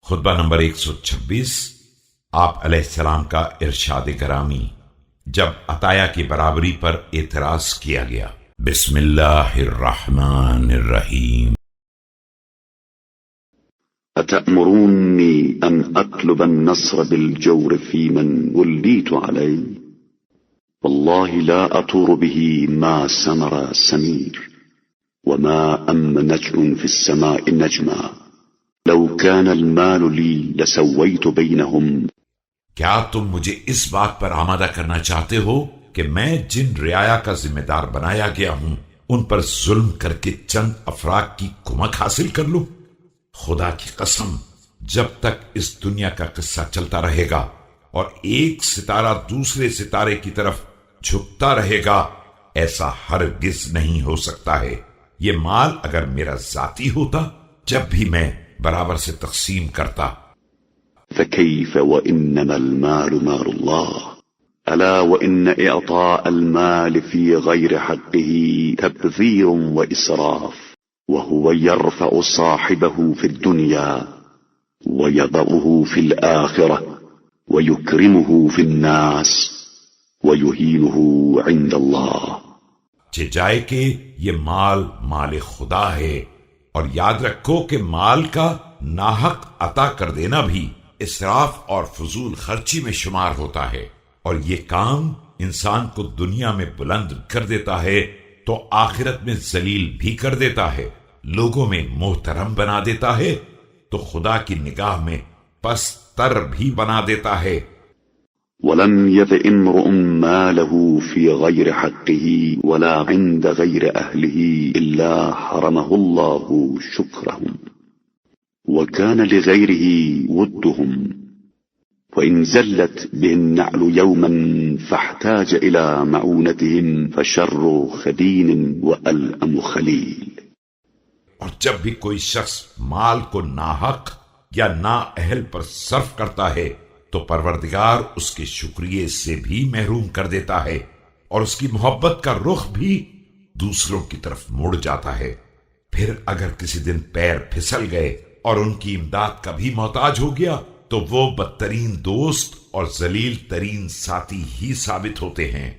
خطبہ نمبر 126 آپ علیہ السلام کا ارشاد گرامی جب عطایا کی برابری پر اعتراض کیا گیا۔ بسم اللہ الرحمن الرحیم۔ أتأمروني أن أطلب النصر بالجور في من وليت عليه والله لا أطور به ما سمر سمير وما أم نجم في السماء نجما لو كان المال لي لسويت بينهم۔ کیا تم مجھے اس بات پر آمادہ کرنا چاہتے ہو کہ میں جن رعایا کا ذمہ دار بنایا گیا ہوں ان پر ظلم کر کے چند افراد کی کمک حاصل کر لوں؟ خدا کی قسم، جب تک اس دنیا کا قصہ چلتا رہے گا اور ایک ستارہ دوسرے ستارے کی طرف جھکتا رہے گا، ایسا ہرگز نہیں ہو سکتا ہے۔ یہ مال اگر میرا ذاتی ہوتا، جب بھی میں برابر سے تقسیم کرتا۔ فكيف وإنما المال مال الله ألا وإن إعطاء المال في غير حقه تبذير وإسراف وهو يرفع صاحبه في الدنيا ويضعه في الآخرة ويكرمه في الناس ويهينه عند الله۔ جائے کہ یہ مال مال خدا ہے، اور یاد رکھو کہ مال کا ناحق عطا کر دینا بھی اسراف اور فضول خرچی میں شمار ہوتا ہے، اور یہ کام انسان کو دنیا میں بلند کر دیتا ہے تو آخرت میں ذلیل بھی کر دیتا ہے، لوگوں میں محترم بنا دیتا ہے تو خدا کی نگاہ میں پستر بھی بنا دیتا ہے۔ ولم يطع امرؤ ماله في غير حقه ولا عند غير أهله إلا حرمه الله شكرهم وكان لغيره ودهم وإن زلت به النعل يوما فاحتاج إلى معونتهم فشر خدين وألأم خليل۔ اور جب بھی کوئی شخص مال کو ناحق یا نااہل پر صرف کرتا ہے تو پروردگار اس کے شکریہ سے بھی محروم کر دیتا ہے، اور اس کی محبت کا رخ بھی دوسروں کی طرف مڑ جاتا ہے۔ پھر اگر کسی دن پیر پھسل گئے اور ان کی امداد کا بھی محتاج ہو گیا تو وہ بدترین دوست اور ذلیل ترین ساتھی ہی ثابت ہوتے ہیں۔